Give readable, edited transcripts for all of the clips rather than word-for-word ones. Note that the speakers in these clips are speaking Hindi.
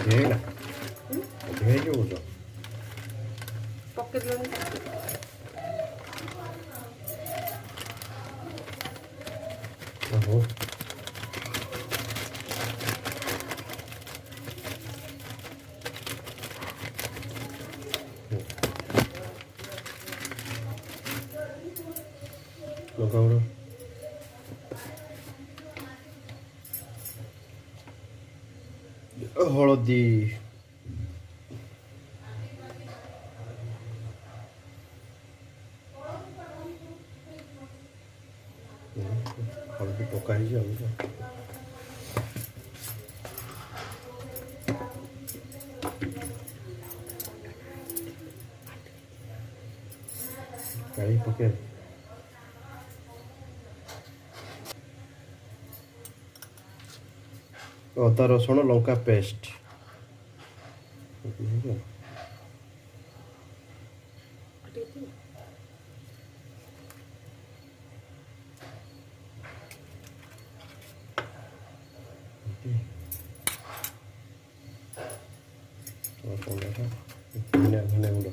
ଅଧିକା ହେଇଗଲା ହୁଁ? ଅଧିକା ହେଇଯିବ କହୁଛ ପକେଇଦେଲନି ହଉ ଲଙ୍କା ଗୁଣ୍ଡ ହଳଦୀ ହଳଦୀ ପକା ହେଇଛି ଆଉ କାଢ଼ି ପକେଇ ଅଦା ରସୁଣ ଲଙ୍କା ପେଷ୍ଟ ଧନିଆ ଗୁଣ୍ଡ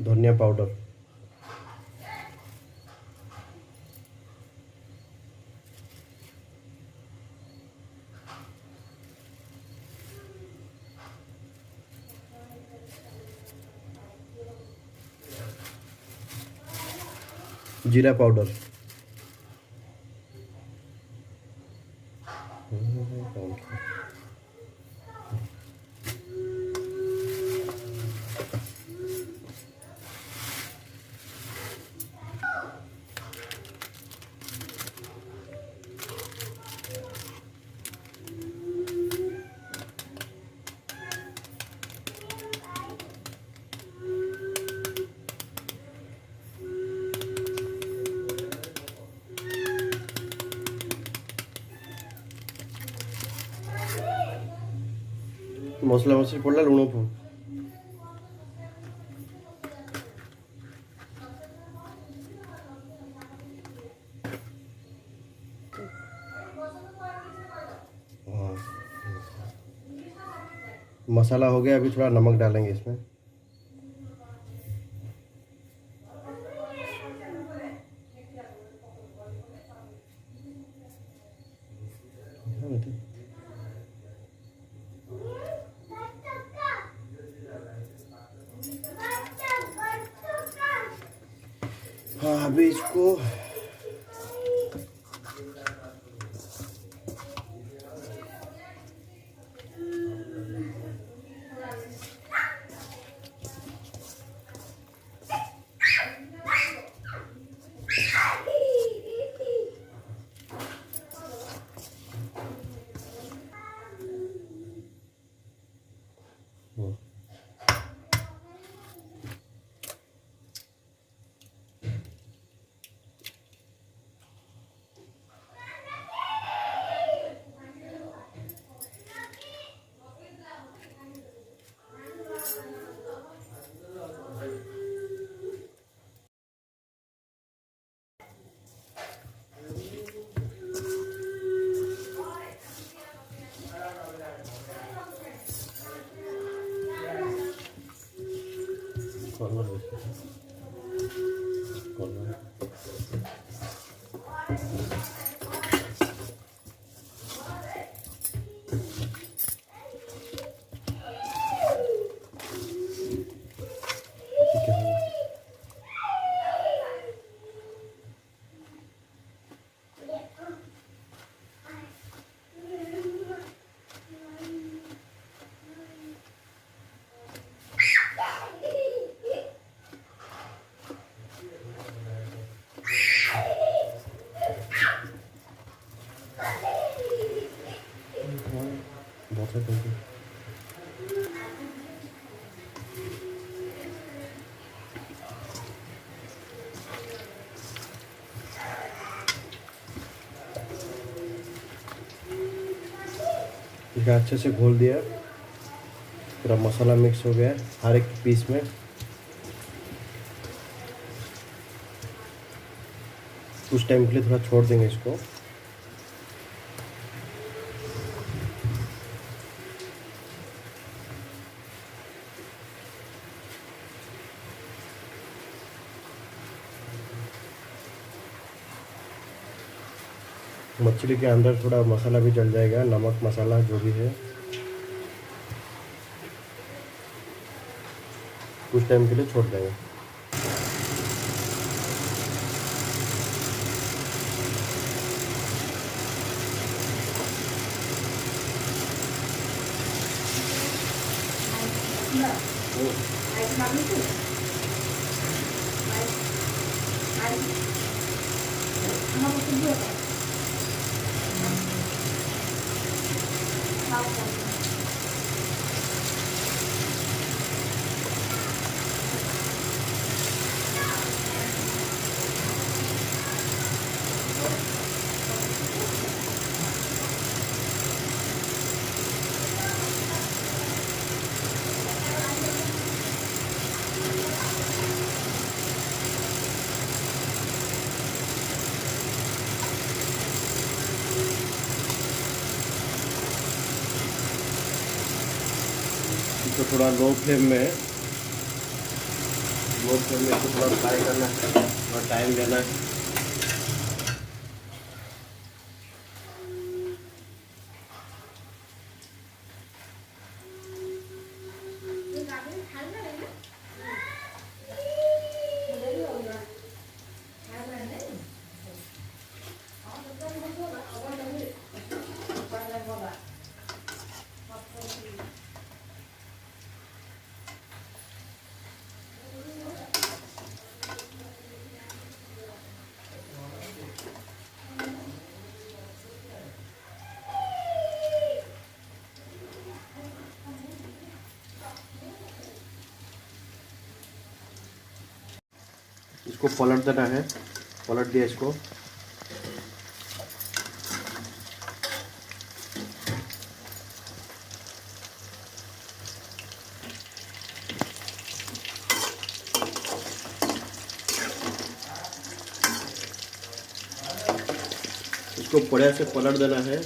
ଧନିଆ ପାଉଡର जीरा पाउडर मसला मसली पड़ला लुण मसाला हो गया। अभी थोड़ा नमक डालेंगे इसमें। हाँ अभी इसको अच्छे से घोल दिया। पूरा मसाला मिक्स हो गया हर एक पीस में। कुछ टाइम के लिए थोड़ा छोड़ देंगे इसको। मछली के अंदर थोड़ा मसाला भी जल जाएगा, नमक मसाला जो भी है। कुछ टाइम के लिए छोड़ देंगे। इसको थोड़ा लो फ्लेम में इसको थोड़ा फ्राई करना है और टाइम देना है। इसको पलट देना है, पलट दिया इसको। इसको बढ़िया से पलट देना है।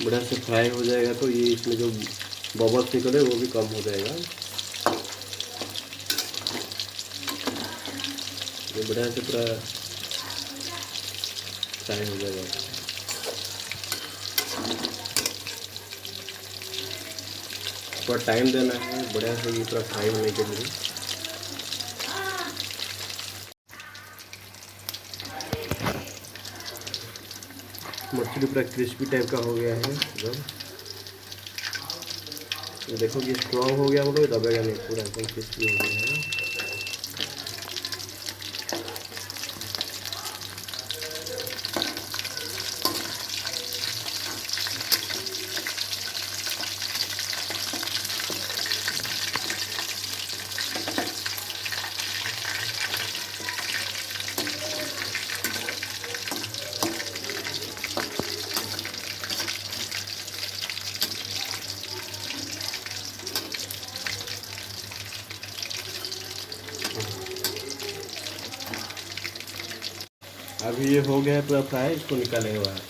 बढ़िया से फ्राई हो जाएगा तो ये इसमें जो बबल्स निकले वो भी कम हो जाएगा। ये बढ़िया से पूरा फ्राई हो जाएगा। थोड़ा टाइम देना है बढ़िया से ये पूरा फ्राई होने के लिए। मछली पूरा क्रिस्पी टाइप का हो गया है एकदम। ये देखो कि स्ट्रॉन्ग हो गया, मतलब दबेगा नहीं, पूरा एकदम क्रिस्पी हो गया है। अभी ये हो गया है पूरा फ्राई, इसको निकालेंगे बाहर।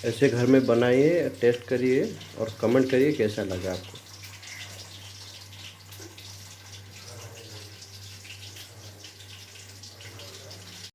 ऐसे घर में बनाइए, टेस्ट करिए और कमेंट करिए कैसा लगा आपको।